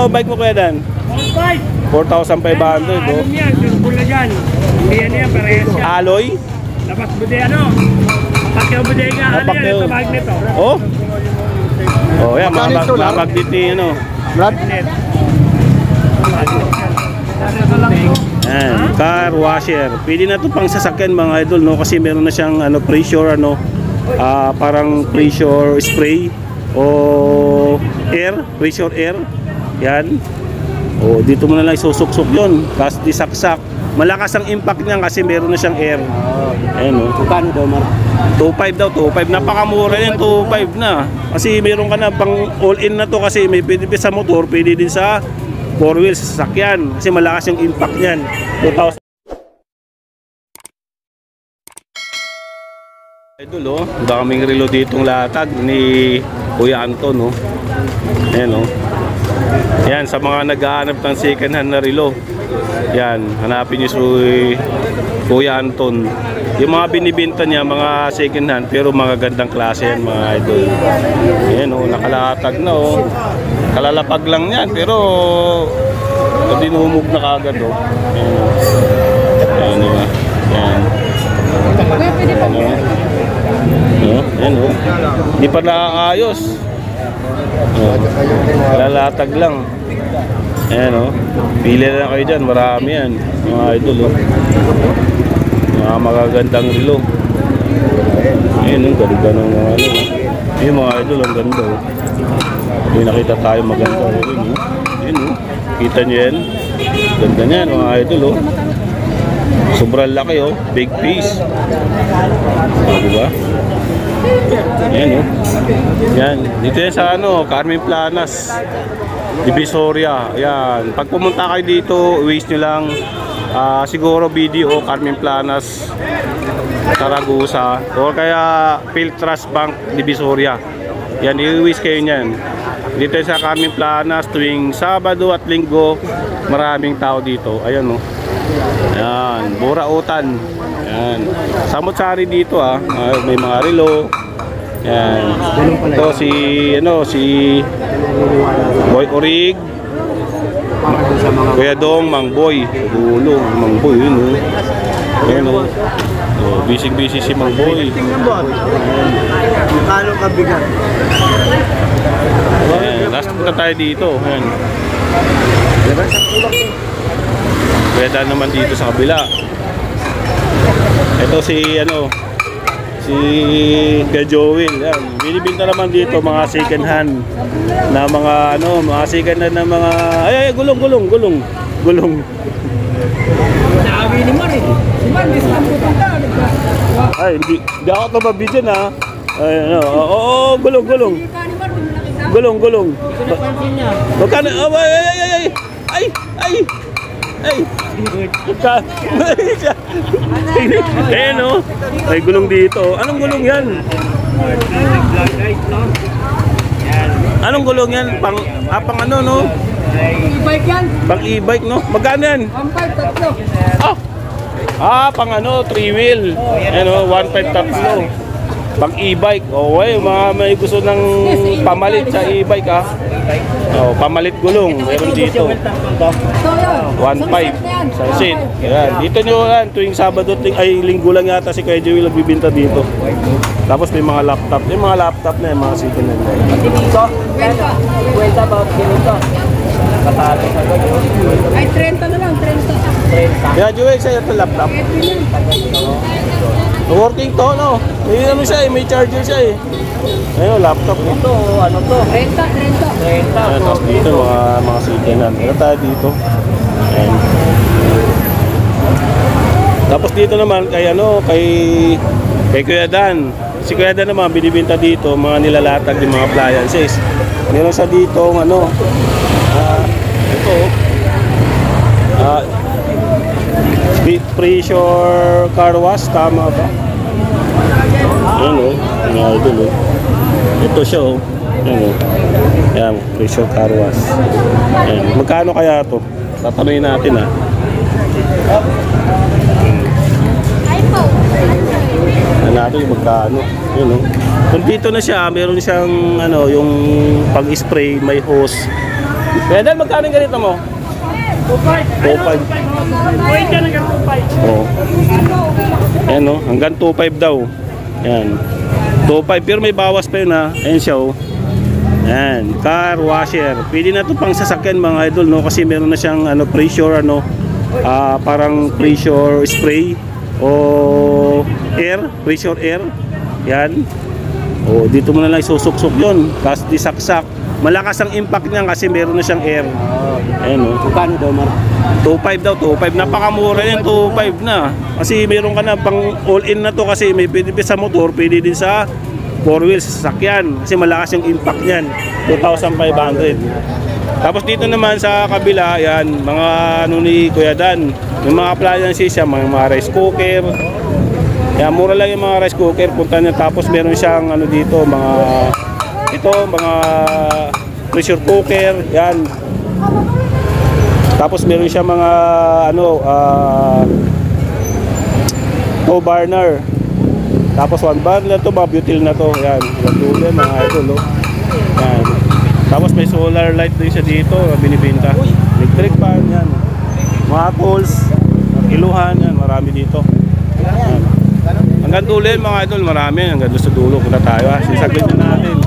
Bike mo kuya Dan? 4,500 Ano yan? Sirkul na dyan. Hindi yan, parehas yan. Alloy? Labas bude ano? Pakyaw bude nga. Ano yan? Ito magnet o. Oh? Oh yan, mga magnet ni ano. Magnet. Yan, car washer. Pwede na ito pang sasakyan mga idol, no? Kasi meron na siyang ano, pressure, ano, parang pressure spray o air, pressure air. Yan. O, dito mo na lang isusuksok yun. Tapos disaksak. Malakas ang impact niyan kasi meron na siyang air. Ayan o. Kano daw, Mar? 2.5 daw, 2.5. Napakamura yan, 2.5 na. Kasi meron ka na pang all-in na to kasi may pwede sa motor, pwede din sa 4 wheels, sa sasakyan. Kasi malakas yung impact niyan. 2,000. Idol o, daming relo ditong latag ni Kuya Anton o. Ayan o. Yan, sa mga naghahanap ng second hand na relo, yan, hanapin nyo si Kuya Anton. Yung mga binibenta niya, mga second hand, pero mga gandang klase yan mga idol. Yan o, nakalatag na o. Kalalapag lang yan, pero dinumog na kagad o. Yan o. Yan o. Yan. Yan o. Hindi pa nakakayos. Lalatag lang. Ayan o. Pili na lang kayo dyan. Marami yan. Mga idol o. Mga magagandang relo. Ayan o. Ganda ng mga ano. Ayan mga idol. Ang ganda o. May nakita tayo maganda. Ayan o. Ayan o. Kita nyo yan. Ganda nyan mga idol o. Sobrang laki o. Big piece. Diba? Yan o. Yan. Dito yan sa ano, Carmen Planas, Divisoria. Yan. Pag pumunta kayo dito, waste nyo lang siguro BDO Carmen Planas, Saragusa, o kaya Philtras Bank Divisoria. Yan, i-waste kayo nyan. Dito sa Carmen Planas, tuwing Sabado at Linggo, maraming tao dito. Ayan o. Yan. Burautan. Yan. Samot-sari dito may mga relo. Yan. Ito si Boy Orig, Kuya Dong, Mang Boy, Gulong, Mang Boy yun o. Yan o. Busy si Mang Boy. Kano kabigat? Yan. Last na tayo dito. Yan. Pwede naman dito sa kabila. Ito si Kuya Joel. Yan. Binibinta naman dito mga second hand na mga mga second hand na mga gulong. Naawi ni Mar eh. Si Mar, discount ko punta. Ay, hindi ako ito mabidyan ha. Ay, gulong. Gulong. Magkano? Ay! Eh no? May gulong dito. Anong gulong yan? Anong gulong yan? Pang ano no? E-bike yan. Pang e-bike no? Magkano yan? 1.5 tatlo. Pang ano? 3 wheel. Ano? 1.5 tatlo. Pang e-bike. Okay, mga may gusto ng pamalit sa e-bike pamalit gulong. Meron dito. 1.5 sa seat. Yan. Dito nyo yan. Tuwing Sabado Linggo lang yata si Kuya Joel nagbibinta dito. Tapos may mga laptop. Yung mga laptop na yung mga second hand. Kwenta ba? Kinuto. Katalo sa Ay, 30 na lang, 30. Kuya Joel, sa'yo ito laptop. Working to, no? May siya may charger siya eh. Ayun, laptop. Ito, ano to? 30. Tapos dito mga second hand. Meron tayo dito. Ayan. Tapos dito naman kay Kuya Dan. Si Kuya Dan naman binibenta dito mga nilalatag ng mga appliances. Meron sa dito pressure car wash, tama ba? Ayan o, mga idol o. Ito siya o. Ayan o. Ayan, pressure car wash. Ayan. Magkano kaya ito? Tatanungin natin ha. Ayan natin yung magkano. Ayan o. Kung dito na siya, meron siyang yung pag-spray, may hose. Kaya dahil magkano yung ganito mo? 2.5. 2.5. Wait ka hanggang 2.5. Oo. Ayan o, hanggang 2.5 daw. Ayan. 2.5 pero may bawas pa yun ha. Ayan siya o. Ayan, car washer. Pwede na ito pang sasakyan mga idol no kasi meron na siyang ano pressure ano parang pressure spray o air, pressure air. Yan. O dito mo na lang isusuk-suk 'yon. Tapos disaksak. Malakas ang impact niyan kasi meron na siyang air. Ayan o. Magkano daw, Mar? 2.5 daw, 2.5. Napakamura yan, 2.5 na. Kasi meron ka na pang all-in na to kasi may pwede sa motor, pwede din sa 4 wheels, sasakyan. Kasi malakas yung impact niyan. 2,500. Tapos dito naman sa kabila, yan, mga ano ni Kuya Dan. Yung mga appliances siya, mga rice cooker. Yan, mura lang yung mga rice cooker. Punta niya. Tapos meron siyang ano dito, mga pressure cooker. Yan. Tapos meron siya mga two burner. Tapos one burner to, mga butyl na to. Yan, tuloy mga idol, oh. Yan. Tapos may solar light din siya dito, binibenta. Electric fan, yan. Mga tools, iluhan, yan, marami dito. Yan. Hanggang dulo yan, mga idol, marami. Hanggang doon sa dulo, punta tayo, ha. Sisaglit na natin.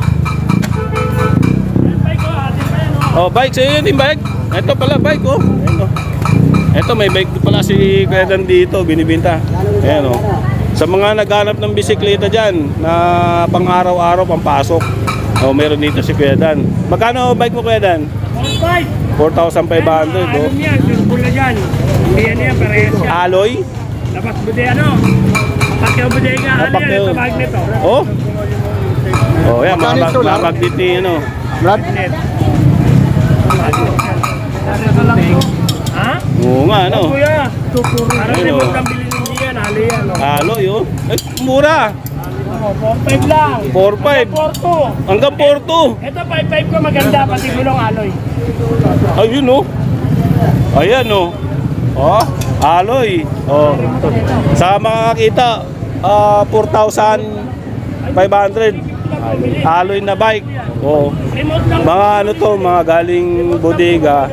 Oh, bike, sa'yo yun yung bike. Ito pala, bike, oh. Ito, may bike pala si Kuya Dan dito, binibenta. Ayan, oh. Sa mga naghanap ng bisikleta dyan, na pang araw-araw, pampasok. Oh, meron dito si Kuya Dan. Magkano bike mo, Kuya Dan? 4,500, oh. Ano yan? Pula dyan. Hindi yan, parehas yan. Alloy? Labas bude, ano? Pakyaw bude nga, ano yan? Pakyaw. Ito magnet, oh. Oh? Oh, yan, mga magnet ni, ano. Magnet. Ha? Oo nga, ano. Kuya, parang Ayun, remote oh. ang bilhin niya yan, hali yan, oh. Alloy, oh. Eh, mura. 4.5 lang. 4.5. 4.2. Hanggang 4.2. Ito 5.5 ko maganda, pati gulong alloy. Ayun, oh. Ayan, oh. Oh, alloy. Oh. Sa makakita, 4,500. Alloy na bike. Oh. Remote lang. Mga ano to, mga galing bodega,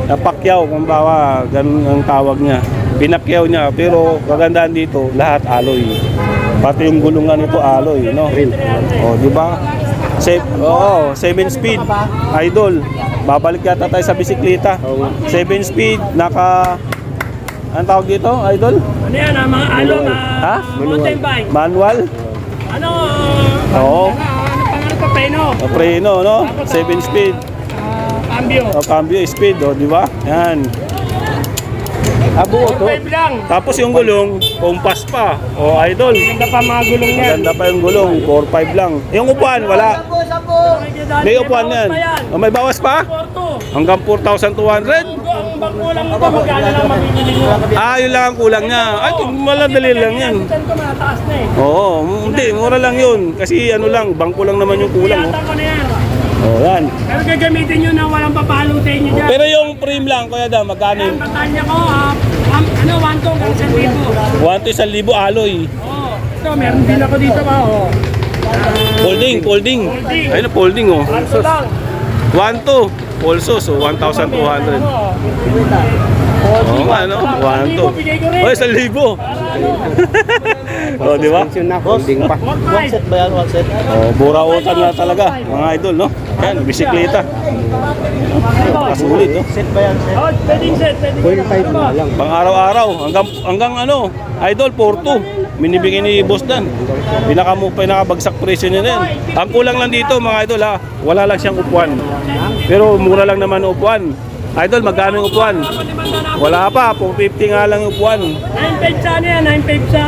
napakyaw, kung bawa, ganun ang tawag niya. Pinakyaw niya, pero kagandahan dito, lahat alloy. Pati yung gulungan nito alloy, no? Oh, di ba? 7 speed, idol. Babalik yata tayo sa bisikleta. 7 speed, anong tawag dito, idol? Ano yan, mga along, Ha? mountain bike. Manual? Ano, Oo. ano pa, preno? O, preno, no? 7 speed. Cambio. O, cambio speed, o, di ba? Yan. Abuo to. 4.5 lang. Tapos yung gulong, kompas pa. O, idol. Maganda pa mga gulong yan. Maganda pa yung gulong, 4.5 lang. Yung upuan, wala. May upuan yan. O, may bawas pa? 4.2. Hanggang 4,200. Ang bangkulang ito, magkano lang mabibili mo? Ah, yun lang ang kulang niya. Ay, maladali lang yan. Saan ko mataas na eh. Oo, hindi, mura lang yun. Kasi ano lang, bangko lang naman yung kulang. Yata ko na yan. Oh, yan. Pero gagamitin nyo na walang papalo sa inyo dyan. Pero yung frame lang, Kuya Dan, magkano Ang yun? batanya ko, 1 to hanggang 1,000. 1 to 1,000 alloy. Oo. Ito, meron din ako dito pa, oh. Folding. Folding. Ayun na, folding, oh. 1 to lang. 1 to. Also, so 1,200. Oo nga, no? 1 to. Bigay ko rin. Oy, 1,000. Oh, di ba? Holding pa. 1.5. Set ba yan? One set? Oh, burautan na talaga, mga idol, no? Yan, bisikleta. Kasulit, no? Set ba yan? Set? Oh, pwedeng set. 0.5 na lang. Pang araw-araw, hanggang ano, idol, 4-2. Minibigay ni Boss Dan. Pinakabagsak presyo niya na yan. Ang kulang lang dito, mga idol, ha? Wala lang siyang upuan. Pero mura lang naman ang upuan. Idol, magkano yung upuan? Wala pa, 450 nga lang yung upuan. 9.5 sa ano yan, 9.5 sa...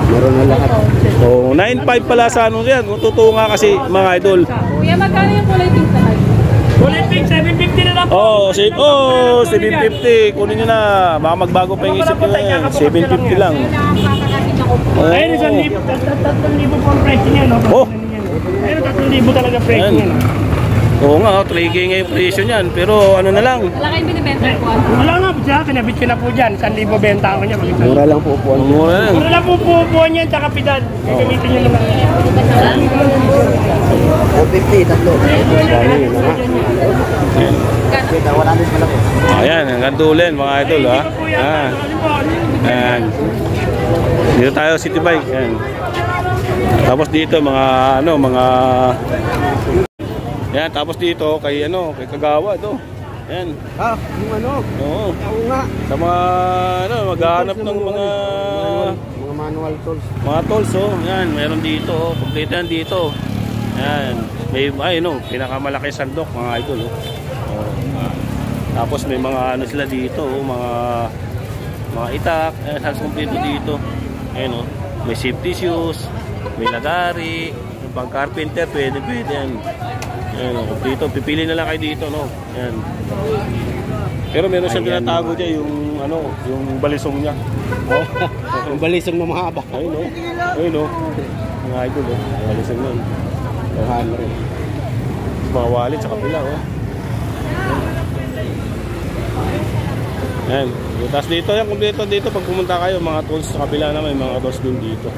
Meron na lahat. So, 9.5 pala sa ano yan. Kung totoo nga kasi, mga idol. Kuya, magkano yung kulay pink sa kayo? Kulay pink, 750 na lang po. Oh, 750. Kunin nyo na. Baka magbago pa yung isip nyo na yan. 750 lang. Nakakakasin ako po. Oh. Ayun, 1,000. 3,000 po ang presyo niya, no? Oh. Ayun, 3,000 talaga presyo Ayan. niya, no? Oo nga, 3K nga yung presyo niyan. Pero ano na lang. Wala kayong binibenta ko. Wala nga po siya, kinabit ko na po dyan. 1,000 benta ako niya. Mura lang po upuan. Mura lang. Mura lang po pupuan niya, tsaka pidan. Gagamitin niyo naman. 450, tatlo. Dami yun na nga. Ayan. Kita, wala din pala po. Ayan, hanggang dulen mga idol ha. Hindi ko po yan. Ah. Ano po? Ayan. Dito tayo City Bike. Ayan. Tapos dito mga Ayan, tapos dito kay kay Kagawa to. Ayan. Ah, yung ano? Oo. Oo nga. Sa mga maghahanap ng mga manual tools. tools Ayan, meron dito Kompleto yan dito. Ayan. May pinakamalaki sandok mga idol Oh. Tapos may mga sila dito mga itak. Ayan, halos kompleto dito. Ayan may safety shoes, may lagari, pang carpenter, pwede yan. Ayan dito, pipili na lang kayo dito Ayan. Pero meron siyang tinatago dyan yung balisong niya. Ang balisong na mahaba. Ayun mga idol balisong yun. Tuhan rin. Mga wallet sa kapila Ayan. Tapos dito yan, kompleto dito pag pumunta kayo, mga tools sa kabila na may mga tools din dito.